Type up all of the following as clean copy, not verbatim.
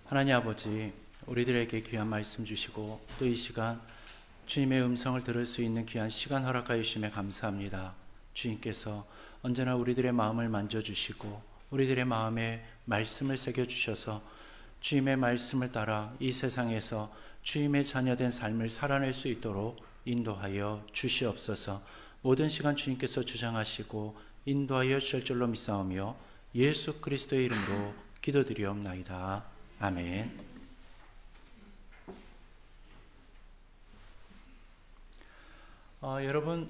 하나님 아버지, 우리들에게 귀한 말씀 주시고 또 이 시간 주님의 음성을 들을 수 있는 귀한 시간 허락하여 주심에 감사합니다. 주님께서 언제나 우리들의 마음을 만져주시고 우리들의 마음에 말씀을 새겨주셔서 주님의 말씀을 따라 이 세상에서 주님의 자녀된 삶을 살아낼 수 있도록 인도하여 주시옵소서. 모든 시간 주님께서 주장하시고 인도하여 주실 줄로 믿사오며 예수 그리스도의 이름으로 기도드리옵나이다. 아멘. 여러분,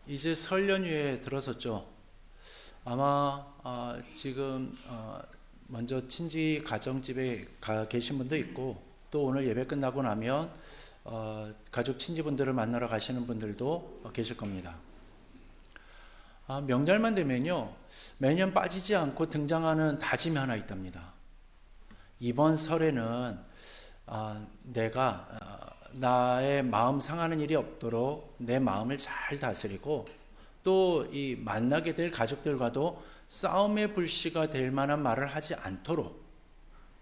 이제 설 연휴에 들어섰죠. 아마 지금 먼저 친지 가정집에 가 계신 분도 있고, 또 오늘 예배 끝나고 나면 가족 친지분들을 만나러 가시는 분들도 계실 겁니다. 명절만 되면요, 매년 빠지지 않고 등장하는 다짐이 하나 있답니다. 이번 설에는 내가 나의 마음 상하는 일이 없도록 내 마음을 잘 다스리고 또 이 만나게 될 가족들과도 싸움의 불씨가 될 만한 말을 하지 않도록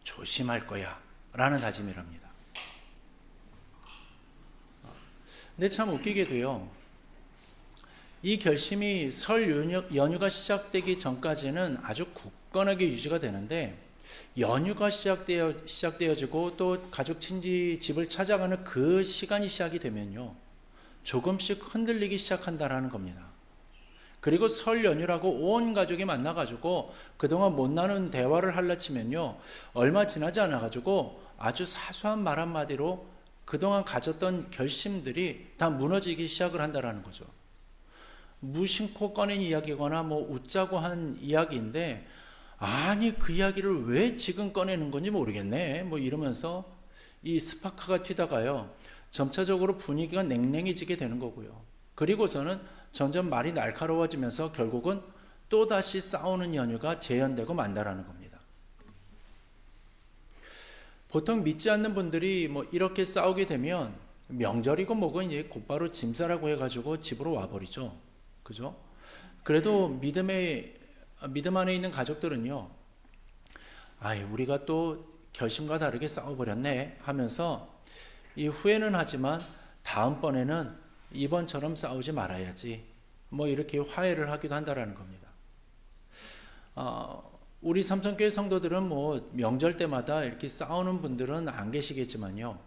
조심할 거야 라는 다짐이랍니다. 근데 참 웃기게도요, 이 결심이 설 연휴가 시작되기 전까지는 아주 굳건하게 유지가 되는데, 연휴가 시작되어지고 또 가족 친지 집을 찾아가는 그 시간이 시작이 되면요, 조금씩 흔들리기 시작한다라는 겁니다. 그리고 설 연휴라고 온 가족이 만나가지고 그동안 못 나눈 대화를 하려치면요, 얼마 지나지 않아가지고 아주 사소한 말 한마디로 그동안 가졌던 결심들이 다 무너지기 시작을 한다라는 거죠. 무심코 꺼낸 이야기거나 웃자고 한 이야기인데, 아니 그 이야기를 왜 지금 꺼내는 건지 모르겠네 이러면서 이 스파크가 튀다가요, 점차적으로 분위기가 냉랭해지게 되는 거고요. 그리고서는 점점 말이 날카로워지면서 결국은 또다시 싸우는 연휴가 재현되고 만다라는 겁니다. 보통 믿지 않는 분들이 이렇게 싸우게 되면 명절이고 뭐고 이제 곧바로 짐 싸라고 해가지고 집으로 와버리죠. 그죠? 그래도 믿음 안에 있는 가족들은요, 우리가 또 결심과 다르게 싸워버렸네 하면서 이 후회는 하지만 다음번에는 이번처럼 싸우지 말아야지 이렇게 화해를 하기도 한다라는 겁니다. 우리 삼성교회 성도들은 명절 때마다 이렇게 싸우는 분들은 안 계시겠지만요,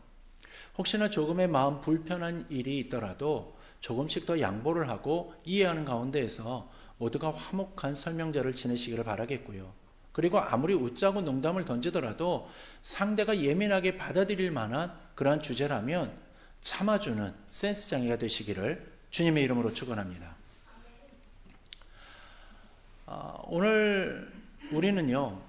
혹시나 조금의 마음 불편한 일이 있더라도 조금씩 더 양보를 하고 이해하는 가운데에서 모두가 화목한 설명절을 지내시기를 바라겠고요. 그리고 아무리 웃자고 농담을 던지더라도 상대가 예민하게 받아들일 만한 그러한 주제라면 참아주는 센스장애가 되시기를 주님의 이름으로 축원합니다. 오늘 우리는요,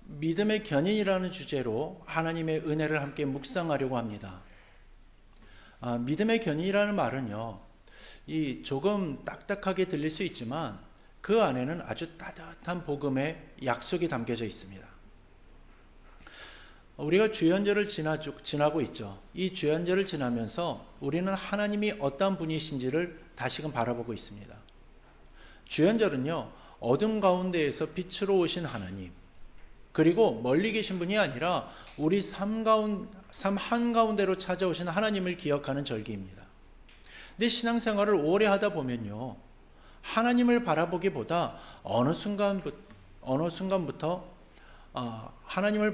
믿음의 견인이라는 주제로 하나님의 은혜를 함께 묵상하려고 합니다. 믿음의 견인이라는 말은요, 이 조금 딱딱하게 들릴 수 있지만 그 안에는 아주 따뜻한 복음의 약속이 담겨져 있습니다. 우리가 주연절을 지나고 있죠. 이 주연절을 지나면서 우리는 하나님이 어떤 분이신지를 다시금 바라보고 있습니다. 주연절은요, 어둠 가운데에서 빛으로 오신 하나님, 그리고 멀리 계신 분이 아니라 우리 삶 한가운데로 찾아오신 하나님을 기억하는 절기입니다. 근데 신앙생활을 오래 하다 보면요, 하나님을 바라보기보다 어느 순간부터 하나님을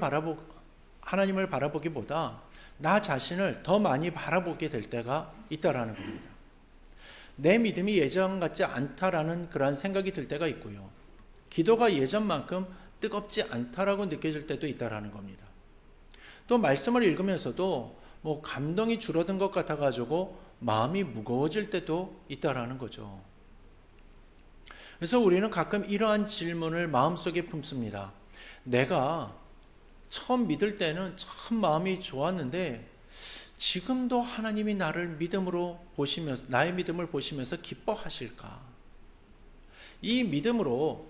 바라보기보다 나 자신을 더 많이 바라보게 될 때가 있다라는 겁니다. 내 믿음이 예전 같지 않다라는 그러한 생각이 들 때가 있고요, 기도가 예전만큼 뜨겁지 않다라고 느껴질 때도 있다라는 겁니다. 또 말씀을 읽으면서도 감동이 줄어든 것 같아가지고 마음이 무거워질 때도 있다라는 거죠. 그래서 우리는 가끔 이러한 질문을 마음속에 품습니다. 내가 처음 믿을 때는 참 마음이 좋았는데 지금도 하나님이 나의 믿음을 보시면서 기뻐하실까? 이 믿음으로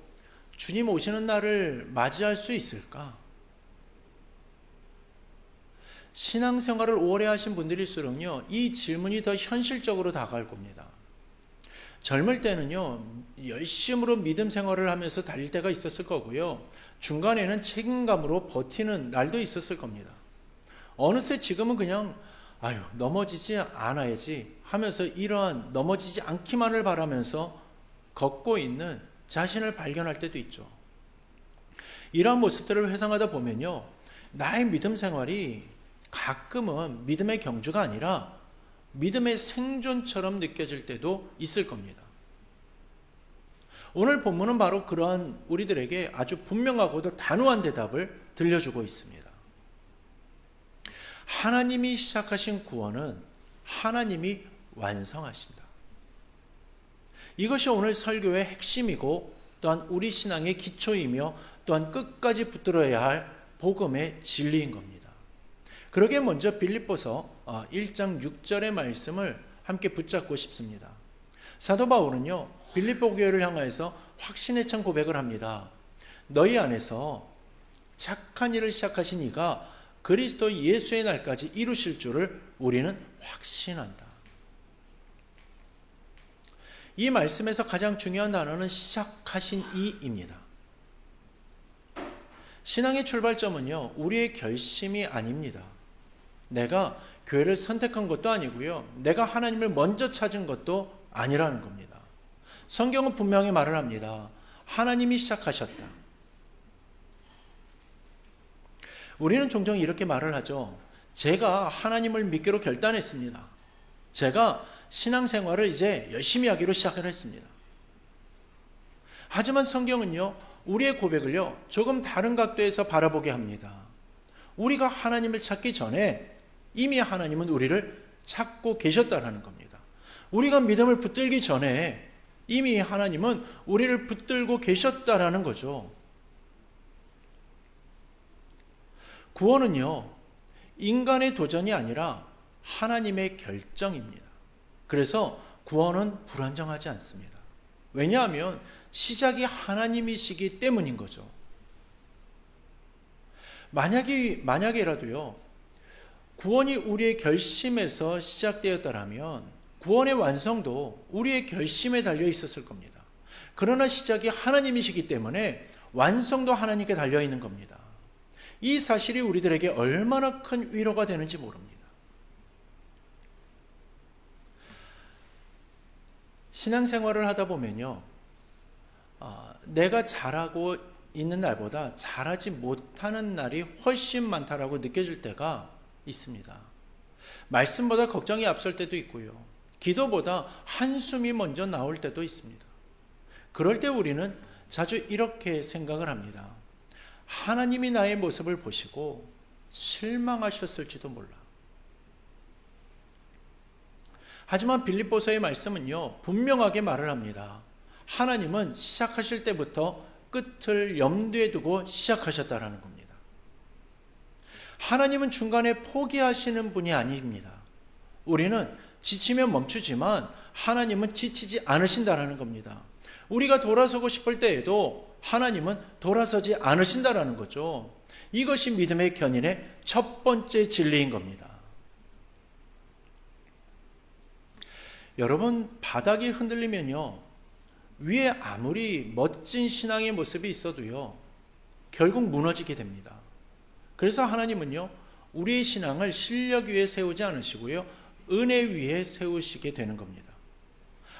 주님 오시는 날을 맞이할 수 있을까? 신앙생활을 오래 하신 분들일수록요, 이 질문이 더 현실적으로 다가올 겁니다. 젊을 때는요, 열심으로 믿음 생활을 하면서 달릴 때가 있었을 거고요. 중간에는 책임감으로 버티는 날도 있었을 겁니다. 어느새 지금은 그냥 아유, 넘어지지 않아야지 하면서 이러한 넘어지지 않기만을 바라면서 걷고 있는 자신을 발견할 때도 있죠. 이러한 모습들을 회상하다 보면요, 나의 믿음 생활이 가끔은 믿음의 경주가 아니라 믿음의 생존처럼 느껴질 때도 있을 겁니다. 오늘 본문은 바로 그러한 우리들에게 아주 분명하고도 단호한 대답을 들려주고 있습니다. 하나님이 시작하신 구원은 하나님이 완성하신다. 이것이 오늘 설교의 핵심이고 또한 우리 신앙의 기초이며 또한 끝까지 붙들어야 할 복음의 진리인 겁니다. 그러기에 먼저 빌립보서 1장 6절의 말씀을 함께 붙잡고 싶습니다. 사도 바울은요, 빌립보 교회를 향하여서 확신에 찬 고백을 합니다. 너희 안에서 착한 일을 시작하신 이가 그리스도 예수의 날까지 이루실 줄을 우리는 확신한다. 이 말씀에서 가장 중요한 단어는 시작하신 이입니다. 신앙의 출발점은요, 우리의 결심이 아닙니다. 내가 교회를 선택한 것도 아니고요, 내가 하나님을 먼저 찾은 것도 아니라는 겁니다. 성경은 분명히 말을 합니다. 하나님이 시작하셨다. 우리는 종종 이렇게 말을 하죠. 제가 하나님을 믿기로 결단했습니다. 제가 신앙생활을 이제 열심히 하기로 시작을 했습니다. 하지만 성경은요, 우리의 고백을요, 조금 다른 각도에서 바라보게 합니다. 우리가 하나님을 찾기 전에 이미 하나님은 우리를 찾고 계셨다는 겁니다. 우리가 믿음을 붙들기 전에 이미 하나님은 우리를 붙들고 계셨다라는 거죠. 구원은요, 인간의 도전이 아니라 하나님의 결정입니다. 그래서 구원은 불안정하지 않습니다. 왜냐하면 시작이 하나님이시기 때문인 거죠. 만약에라도요, 구원이 우리의 결심에서 시작되었다면 구원의 완성도 우리의 결심에 달려 있었을 겁니다. 그러나 시작이 하나님이시기 때문에 완성도 하나님께 달려 있는 겁니다. 이 사실이 우리들에게 얼마나 큰 위로가 되는지 모릅니다. 신앙생활을 하다 보면요, 내가 잘하고 있는 날보다 잘하지 못하는 날이 훨씬 많다라고 느껴질 때가 있습니다. 말씀보다 걱정이 앞설 때도 있고요, 기도보다 한숨이 먼저 나올 때도 있습니다. 그럴 때 우리는 자주 이렇게 생각을 합니다. 하나님이 나의 모습을 보시고 실망하셨을지도 몰라. 하지만 빌립보서의 말씀은요, 분명하게 말을 합니다. 하나님은 시작하실 때부터 끝을 염두에 두고 시작하셨다라는 겁니다. 하나님은 중간에 포기하시는 분이 아닙니다. 우리는 지치면 멈추지만 하나님은 지치지 않으신다라는 겁니다. 우리가 돌아서고 싶을 때에도 하나님은 돌아서지 않으신다라는 거죠. 이것이 믿음의 견인의 첫 번째 진리인 겁니다. 여러분, 바닥이 흔들리면요, 위에 아무리 멋진 신앙의 모습이 있어도요, 결국 무너지게 됩니다. 그래서 하나님은요, 우리의 신앙을 실력 위에 세우지 않으시고요, 은혜 위에 세우시게 되는 겁니다.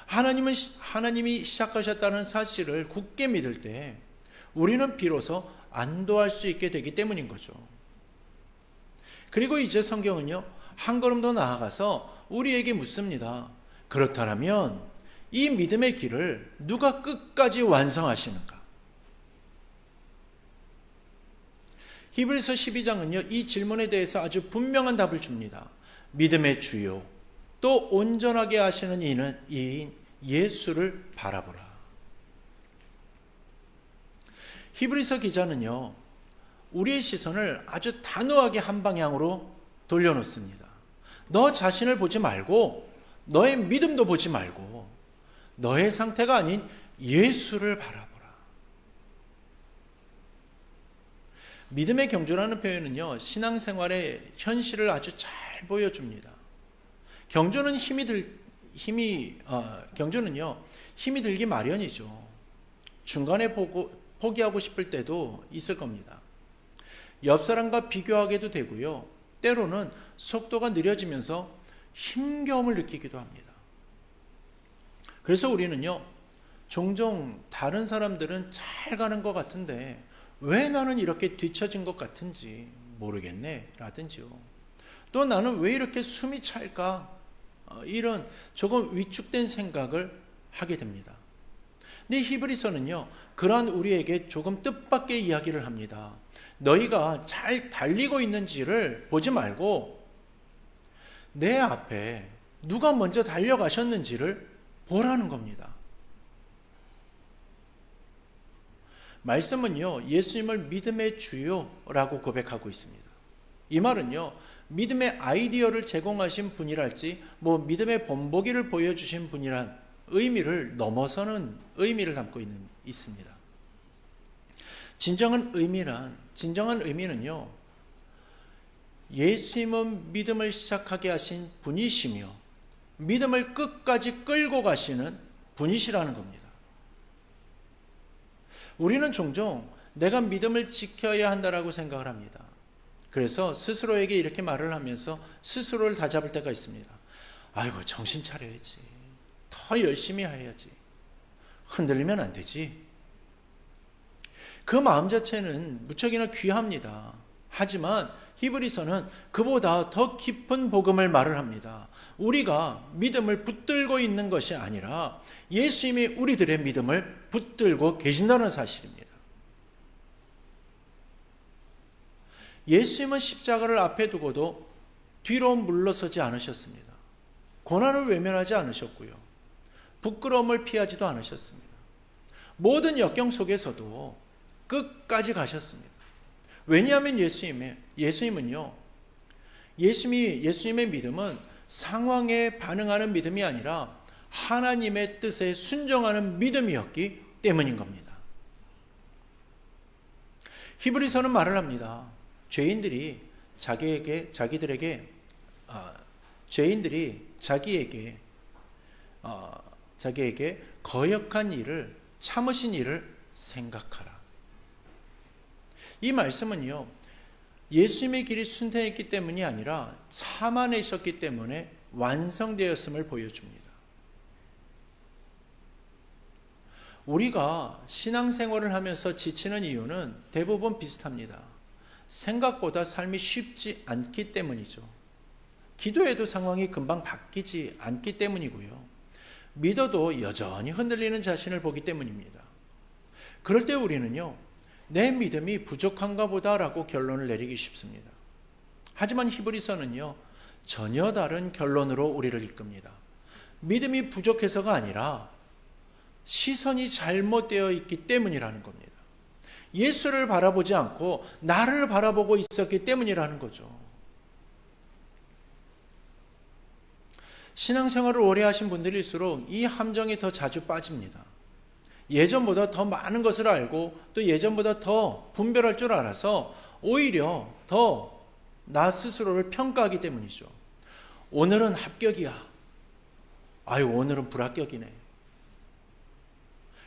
하나님이 시작하셨다는 사실을 굳게 믿을 때 우리는 비로소 안도할 수 있게 되기 때문인 거죠. 그리고 이제 성경은요, 한 걸음 더 나아가서 우리에게 묻습니다. 그렇다면 이 믿음의 길을 누가 끝까지 완성하시는가? 히브리서 12장은요, 이 질문에 대해서 아주 분명한 답을 줍니다. 믿음의 주요 또 온전하게 하시는 이인 예수를 바라보라. 히브리서 기자는요, 우리의 시선을 아주 단호하게 한 방향으로 돌려놓습니다. 너 자신을 보지 말고 너의 믿음도 보지 말고 너의 상태가 아닌 예수를 바라보라. 믿음의 경주라는 표현은요, 신앙생활의 현실을 아주 잘 보여줍니다. 경주는 힘이 들 경주는요, 힘이 들기 마련이죠. 중간에 포기하고 싶을 때도 있을 겁니다. 옆 사람과 비교하게도 되고요. 때로는 속도가 느려지면서 힘겨움을 느끼기도 합니다. 그래서 우리는요, 종종 다른 사람들은 잘 가는 것 같은데 왜 나는 이렇게 뒤처진 것 같은지 모르겠네 라든지요. 또 나는 왜 이렇게 숨이 찰까? 이런 조금 위축된 생각을 하게 됩니다. 근데 히브리서는요, 그러한 우리에게 조금 뜻밖의 이야기를 합니다. 너희가 잘 달리고 있는지를 보지 말고 내 앞에 누가 먼저 달려가셨는지를 보라는 겁니다. 말씀은요, 예수님을 믿음의 주요라고 고백하고 있습니다. 이 말은요, 믿음의 아이디어를 제공하신 분이랄지 믿음의 본보기를 보여주신 분이란 의미를 넘어서는 의미를 담고 있습니다. 진정한 의미는요, 예수님은 믿음을 시작하게 하신 분이시며 믿음을 끝까지 끌고 가시는 분이시라는 겁니다. 우리는 종종 내가 믿음을 지켜야 한다라고 생각을 합니다. 그래서 스스로에게 이렇게 말을 하면서 스스로를 다잡을 때가 있습니다. 아이고, 정신 차려야지. 더 열심히 해야지. 흔들리면 안 되지. 그 마음 자체는 무척이나 귀합니다. 하지만 히브리서는 그보다 더 깊은 복음을 말을 합니다. 우리가 믿음을 붙들고 있는 것이 아니라 예수님이 우리들의 믿음을 붙들고 계신다는 사실입니다. 예수님은 십자가를 앞에 두고도 뒤로 물러서지 않으셨습니다. 고난을 외면하지 않으셨고요. 부끄러움을 피하지도 않으셨습니다. 모든 역경 속에서도 끝까지 가셨습니다. 왜냐하면 예수님의 믿음은 상황에 반응하는 믿음이 아니라 하나님의 뜻에 순종하는 믿음이었기 때문인 겁니다. 히브리서는 말을 합니다. 죄인들이 자기에게 거역한 일을, 참으신 일을 생각하라. 이 말씀은요, 예수님의 길이 순탄했기 때문이 아니라 참아내셨기 때문에 완성되었음을 보여줍니다. 우리가 신앙생활을 하면서 지치는 이유는 대부분 비슷합니다. 생각보다 삶이 쉽지 않기 때문이죠. 기도해도 상황이 금방 바뀌지 않기 때문이고요. 믿어도 여전히 흔들리는 자신을 보기 때문입니다. 그럴 때 우리는요, 내 믿음이 부족한가 보다라고 결론을 내리기 쉽습니다. 하지만 히브리서는요, 전혀 다른 결론으로 우리를 이끕니다. 믿음이 부족해서가 아니라 시선이 잘못되어 있기 때문이라는 겁니다. 예수를 바라보지 않고 나를 바라보고 있었기 때문이라는 거죠. 신앙생활을 오래 하신 분들일수록 이 함정에 더 자주 빠집니다. 예전보다 더 많은 것을 알고 또 예전보다 더 분별할 줄 알아서 오히려 더 나 스스로를 평가하기 때문이죠. 오늘은 합격이야. 오늘은 불합격이네.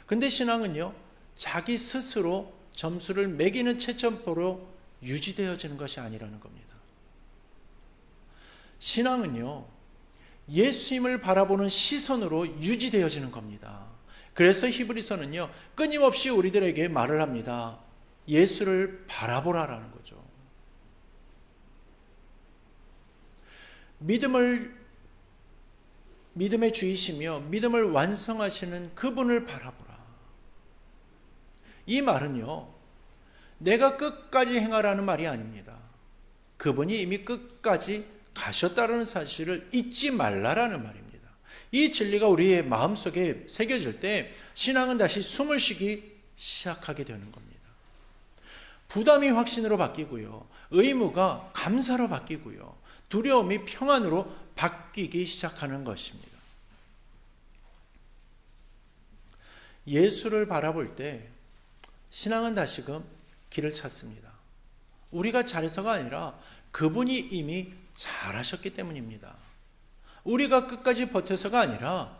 근데 신앙은요, 자기 스스로 점수를 매기는 채점표로 유지되어지는 것이 아니라는 겁니다. 신앙은요, 예수님을 바라보는 시선으로 유지되어지는 겁니다. 그래서 히브리서는요, 끊임없이 우리들에게 말을 합니다. 예수를 바라보라라는 거죠. 믿음의 주이시며 믿음을 완성하시는 그분을 바라보라. 이 말은요, 내가 끝까지 행하라는 말이 아닙니다. 그분이 이미 끝까지 가셨다는 사실을 잊지 말라라는 말입니다. 이 진리가 우리의 마음속에 새겨질 때 신앙은 다시 숨을 쉬기 시작하게 되는 겁니다. 부담이 확신으로 바뀌고요. 의무가 감사로 바뀌고요. 두려움이 평안으로 바뀌기 시작하는 것입니다. 예수를 바라볼 때 신앙은 다시금 길을 찾습니다. 우리가 잘해서가 아니라 그분이 이미 잘하셨기 때문입니다. 우리가 끝까지 버텨서가 아니라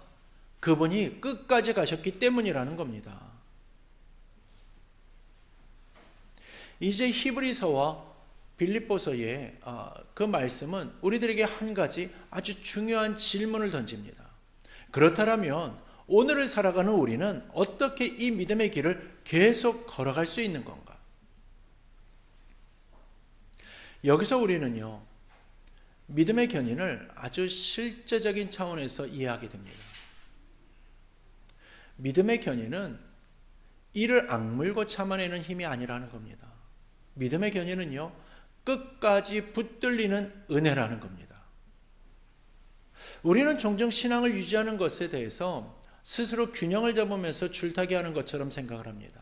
그분이 끝까지 가셨기 때문이라는 겁니다. 이제 히브리서와 빌립보서의 그 말씀은 우리들에게 한 가지 아주 중요한 질문을 던집니다. 그렇다면 오늘을 살아가는 우리는 어떻게 이 믿음의 길을 계속 걸어갈 수 있는 건가? 여기서 우리는요, 믿음의 견인을 아주 실제적인 차원에서 이해하게 됩니다. 믿음의 견인은 이를 악물고 참아내는 힘이 아니라는 겁니다. 믿음의 견인은요, 끝까지 붙들리는 은혜라는 겁니다. 우리는 종종 신앙을 유지하는 것에 대해서 스스로 균형을 잡으면서 줄타기 하는 것처럼 생각을 합니다.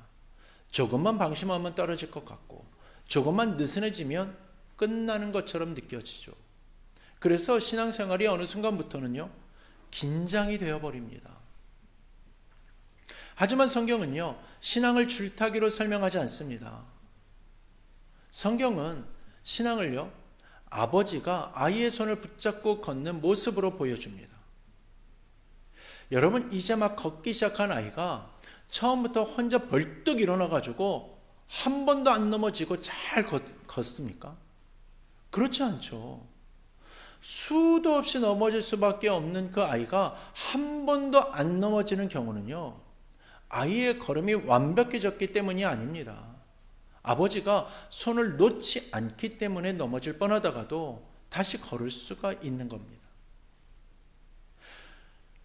조금만 방심하면 떨어질 것 같고, 조금만 느슨해지면 끝나는 것처럼 느껴지죠. 그래서 신앙생활이 어느 순간부터는요, 긴장이 되어버립니다. 하지만 성경은요, 신앙을 줄타기로 설명하지 않습니다. 성경은 신앙을요, 아버지가 아이의 손을 붙잡고 걷는 모습으로 보여줍니다. 여러분, 이제 막 걷기 시작한 아이가 처음부터 혼자 벌떡 일어나가지고 한 번도 안 넘어지고 잘 걷습니까? 그렇지 않죠. 수도 없이 넘어질 수밖에 없는 그 아이가 한 번도 안 넘어지는 경우는요, 아이의 걸음이 완벽해졌기 때문이 아닙니다. 아버지가 손을 놓지 않기 때문에 넘어질 뻔하다가도 다시 걸을 수가 있는 겁니다.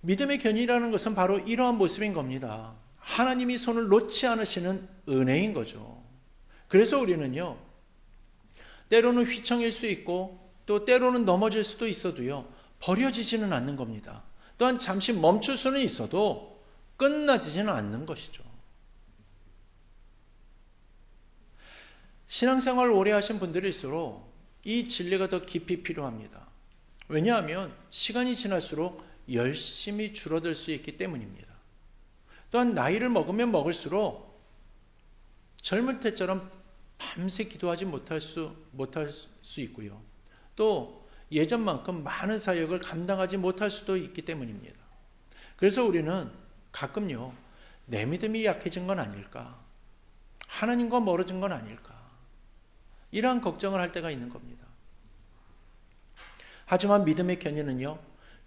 믿음의 견인이라는 것은 바로 이러한 모습인 겁니다. 하나님이 손을 놓지 않으시는 은혜인 거죠. 그래서 우리는요, 때로는 휘청일 수 있고 또 때로는 넘어질 수도 있어도요, 버려지지는 않는 겁니다. 또한 잠시 멈출 수는 있어도 끝나지지는 않는 것이죠. 신앙생활을 오래 하신 분들일수록 이 진리가 더 깊이 필요합니다. 왜냐하면 시간이 지날수록 열심히 줄어들 수 있기 때문입니다. 또한 나이를 먹으면 먹을수록 젊을 때처럼 밤새 기도하지 못할 수 있고요. 또 예전만큼 많은 사역을 감당하지 못할 수도 있기 때문입니다. 그래서 우리는 가끔요, 내 믿음이 약해진 건 아닐까? 하나님과 멀어진 건 아닐까? 이러한 걱정을 할 때가 있는 겁니다. 하지만 믿음의 견인은요,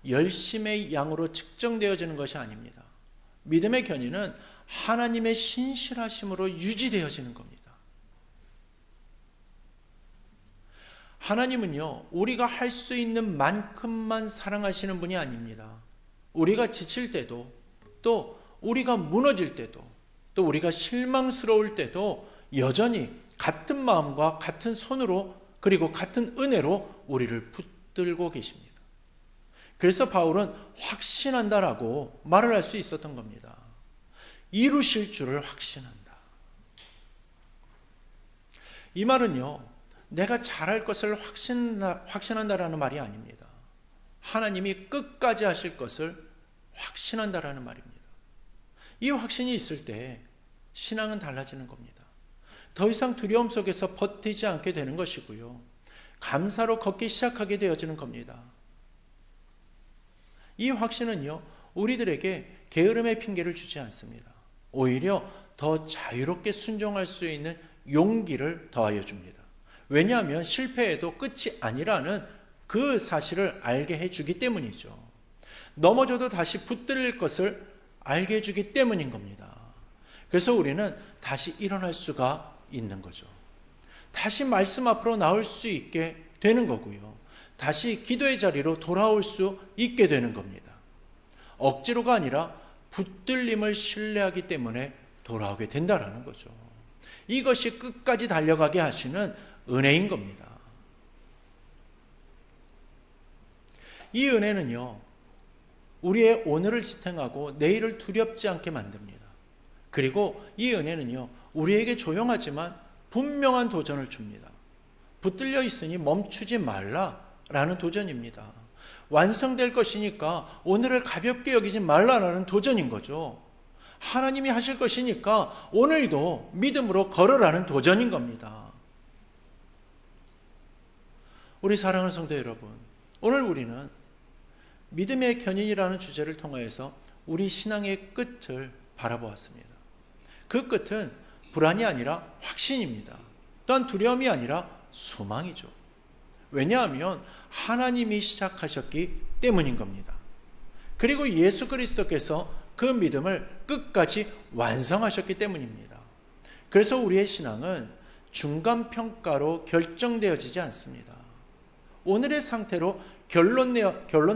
열심의 양으로 측정되어지는 것이 아닙니다. 믿음의 견인은 하나님의 신실하심으로 유지되어지는 겁니다. 하나님은요, 우리가 할 수 있는 만큼만 사랑하시는 분이 아닙니다. 우리가 지칠 때도, 또 우리가 무너질 때도, 또 우리가 실망스러울 때도 여전히 같은 마음과 같은 손으로, 그리고 같은 은혜로 우리를 붙들고 계십니다. 그래서 바울은 확신한다라고 말을 할 수 있었던 겁니다. 이루실 줄을 확신한다. 이 말은요, 내가 잘할 것을 확신한다라는 말이 아닙니다. 하나님이 끝까지 하실 것을 확신한다라는 말입니다. 이 확신이 있을 때 신앙은 달라지는 겁니다. 더 이상 두려움 속에서 버티지 않게 되는 것이고요, 감사로 걷기 시작하게 되어지는 겁니다. 이 확신은요, 우리들에게 게으름의 핑계를 주지 않습니다. 오히려 더 자유롭게 순종할 수 있는 용기를 더하여 줍니다. 왜냐하면 실패해도 끝이 아니라는 그 사실을 알게 해주기 때문이죠. 넘어져도 다시 붙들 것을 알게 해주기 때문인 겁니다. 그래서 우리는 다시 일어날 수가 있는 거죠. 다시 말씀 앞으로 나올 수 있게 되는 거고요, 다시 기도의 자리로 돌아올 수 있게 되는 겁니다. 억지로가 아니라 붙들림을 신뢰하기 때문에 돌아오게 된다라는 거죠. 이것이 끝까지 달려가게 하시는 은혜인 겁니다. 이 은혜는요, 우리의 오늘을 지탱하고 내일을 두렵지 않게 만듭니다. 그리고 이 은혜는요, 우리에게 조용하지만 분명한 도전을 줍니다. 붙들려 있으니 멈추지 말라라는 도전입니다. 완성될 것이니까 오늘을 가볍게 여기지 말라라는 도전인 거죠. 하나님이 하실 것이니까 오늘도 믿음으로 걸으라는 도전인 겁니다. 우리 사랑하는 성도 여러분, 오늘 우리는 믿음의 견인이라는 주제를 통하여서 우리 신앙의 끝을 바라보았습니다. 그 끝은 불안이 아니라 확신입니다. 또한 두려움이 아니라 소망이죠. 왜냐하면 하나님이 시작하셨기 때문인 겁니다. 그리고 예수 그리스도께서 그 믿음을 끝까지 완성하셨기 때문입니다. 그래서 우리의 신앙은 중간 평가로 결정되어지지 않습니다. 오늘의 상태로 결론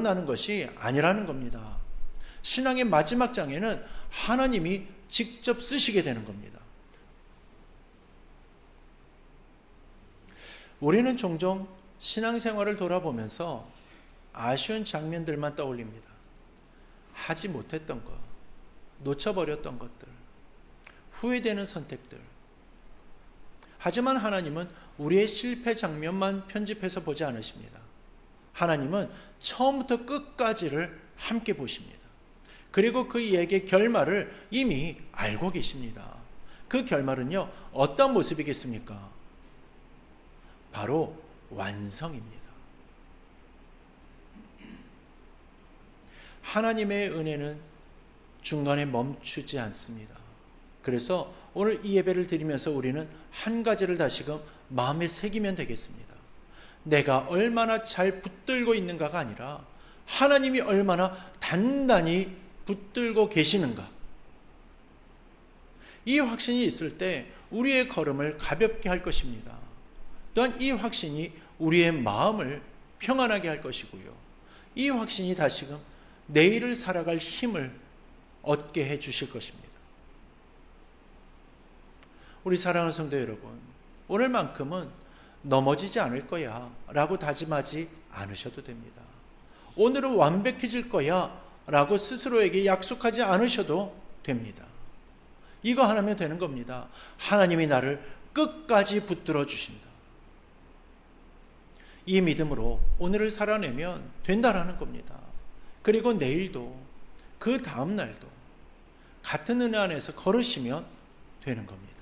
나는 것이 아니라는 겁니다. 신앙의 마지막 장에는 하나님이 직접 쓰시게 되는 겁니다. 우리는 종종 신앙생활을 돌아보면서 아쉬운 장면들만 떠올립니다. 하지 못했던 것, 놓쳐버렸던 것들, 후회되는 선택들. 하지만 하나님은 우리의 실패 장면만 편집해서 보지 않으십니다. 하나님은 처음부터 끝까지를 함께 보십니다. 그리고 그 이야기의 결말을 이미 알고 계십니다. 그 결말은요, 어떤 모습이겠습니까? 바로 완성입니다. 하나님의 은혜는 중간에 멈추지 않습니다. 그래서 오늘 이 예배를 드리면서 우리는 한 가지를 다시금 마음에 새기면 되겠습니다. 내가 얼마나 잘 붙들고 있는가가 아니라 하나님이 얼마나 단단히 붙들고 계시는가. 이 확신이 있을 때 우리의 걸음을 가볍게 할 것입니다. 또한 이 확신이 우리의 마음을 평안하게 할 것이고요. 이 확신이 다시금 내일을 살아갈 힘을 얻게 해 주실 것입니다. 우리 사랑하는 성도 여러분, 오늘만큼은 넘어지지 않을 거야 라고 다짐하지 않으셔도 됩니다. 오늘은 완벽해질 거야 라고 스스로에게 약속하지 않으셔도 됩니다. 이거 하나면 되는 겁니다. 하나님이 나를 끝까지 붙들어 주신다. 이 믿음으로 오늘을 살아내면 된다라는 겁니다. 그리고 내일도 그 다음 날도 같은 은혜 안에서 걸으시면 되는 겁니다.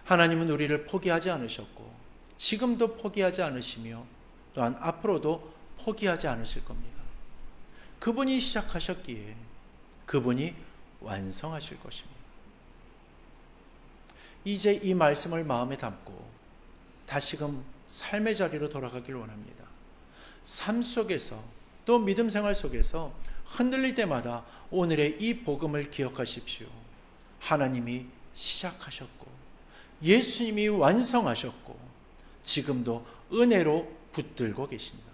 하나님은 우리를 포기하지 않으셨고 지금도 포기하지 않으시며 또한 앞으로도 포기하지 않으실 겁니다. 그분이 시작하셨기에 그분이 완성하실 것입니다. 이제 이 말씀을 마음에 담고 다시금 삶의 자리로 돌아가길 원합니다. 삶 속에서 또 믿음 생활 속에서 흔들릴 때마다 오늘의 이 복음을 기억하십시오. 하나님이 시작하셨고 예수님이 완성하셨고 지금도 은혜로 붙들고 계신다.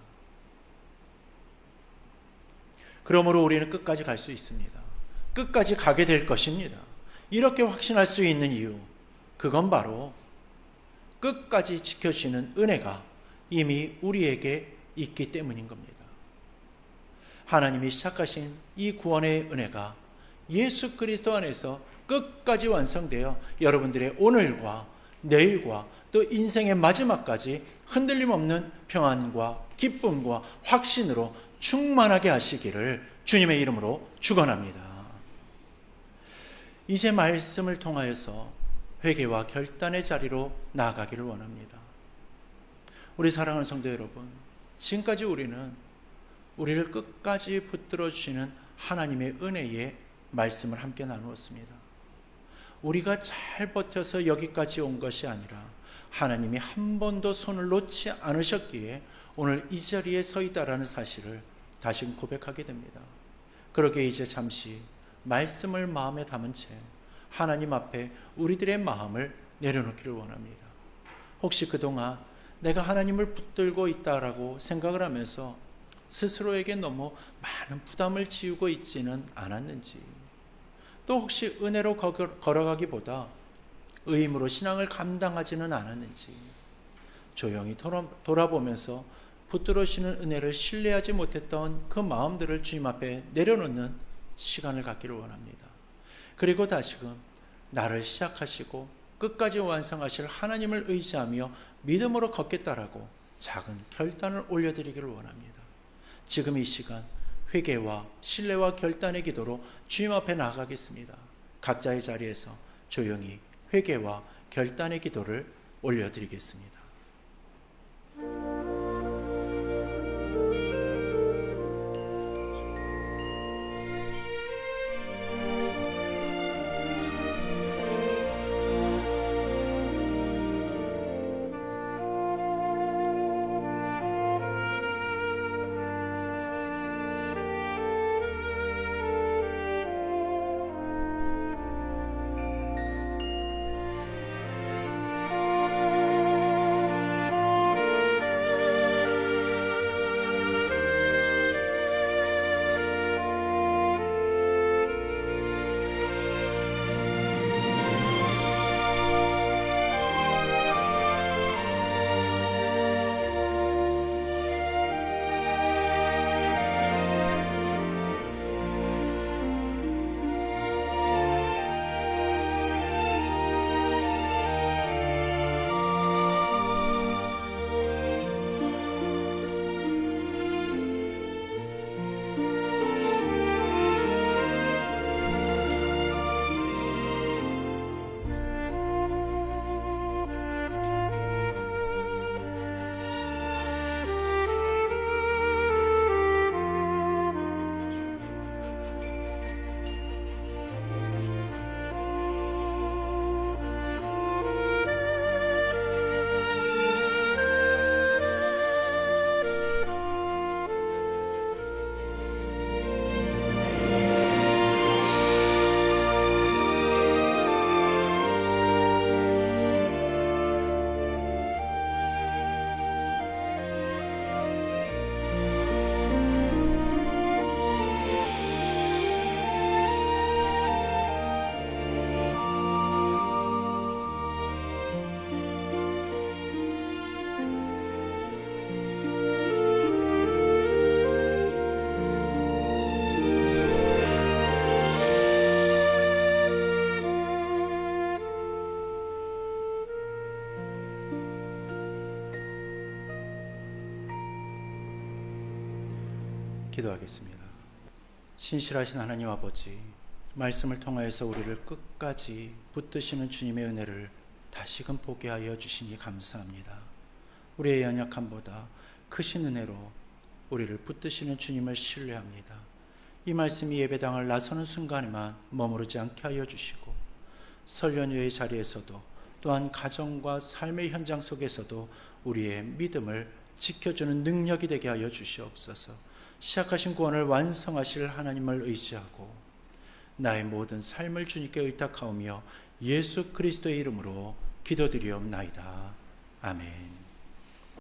그러므로 우리는 끝까지 갈 수 있습니다. 끝까지 가게 될 것입니다. 이렇게 확신할 수 있는 이유, 그건 바로 끝까지 지켜주시는 은혜가 이미 우리에게 있기 때문인 겁니다. 하나님이 시작하신 이 구원의 은혜가 예수 그리스도 안에서 끝까지 완성되어 여러분들의 오늘과 내일과 또 인생의 마지막까지 흔들림 없는 평안과 기쁨과 확신으로 충만하게 하시기를 주님의 이름으로 축원합니다. 이제 말씀을 통하여서 회개와 결단의 자리로 나아가기를 원합니다. 우리 사랑하는 성도 여러분, 지금까지 우리는 우리를 끝까지 붙들어 주시는 하나님의 은혜의 말씀을 함께 나누었습니다. 우리가 잘 버텨서 여기까지 온 것이 아니라 하나님이 한 번도 손을 놓지 않으셨기에 오늘 이 자리에 서 있다라는 사실을 다시 고백하게 됩니다. 그러기에 이제 잠시 말씀을 마음에 담은 채 하나님 앞에 우리들의 마음을 내려놓기를 원합니다. 혹시 그동안 내가 하나님을 붙들고 있다라고 생각을 하면서 스스로에게 너무 많은 부담을 지우고 있지는 않았는지, 또 혹시 은혜로 걸어가기보다 의무로 신앙을 감당하지는 않았는지 조용히 돌아보면서 붙들어주시는 은혜를 신뢰하지 못했던 그 마음들을 주님 앞에 내려놓는 시간을 갖기를 원합니다. 그리고 다시금 나를 시작하시고 끝까지 완성하실 하나님을 의지하며 믿음으로 걷겠다라고 작은 결단을 올려드리기를 원합니다. 지금 이 시간 회개와 신뢰와 결단의 기도로 주님 앞에 나아가겠습니다. 각자의 자리에서 조용히 회개와 결단의 기도를 올려드리겠습니다. 기도하겠습니다. 신실하신 하나님 아버지, 말씀을 통하여서 우리를 끝까지 붙드시는 주님의 은혜를 다시금 보게 하여 주시니 감사합니다. 우리의 연약함보다 크신 은혜로 우리를 붙드시는 주님을 신뢰합니다. 이 말씀이 예배당을 나서는 순간에만 머무르지 않게 하여 주시고, 설 연휴의 자리에서도 또한 가정과 삶의 현장 속에서도 우리의 믿음을 지켜주는 능력이 되게 하여 주시옵소서. 시작하신 구원을 완성하실 하나님을 의지하고 나의 모든 삶을 주님께 의탁하오며 예수 그리스도의 이름으로 기도드리옵나이다. 아멘.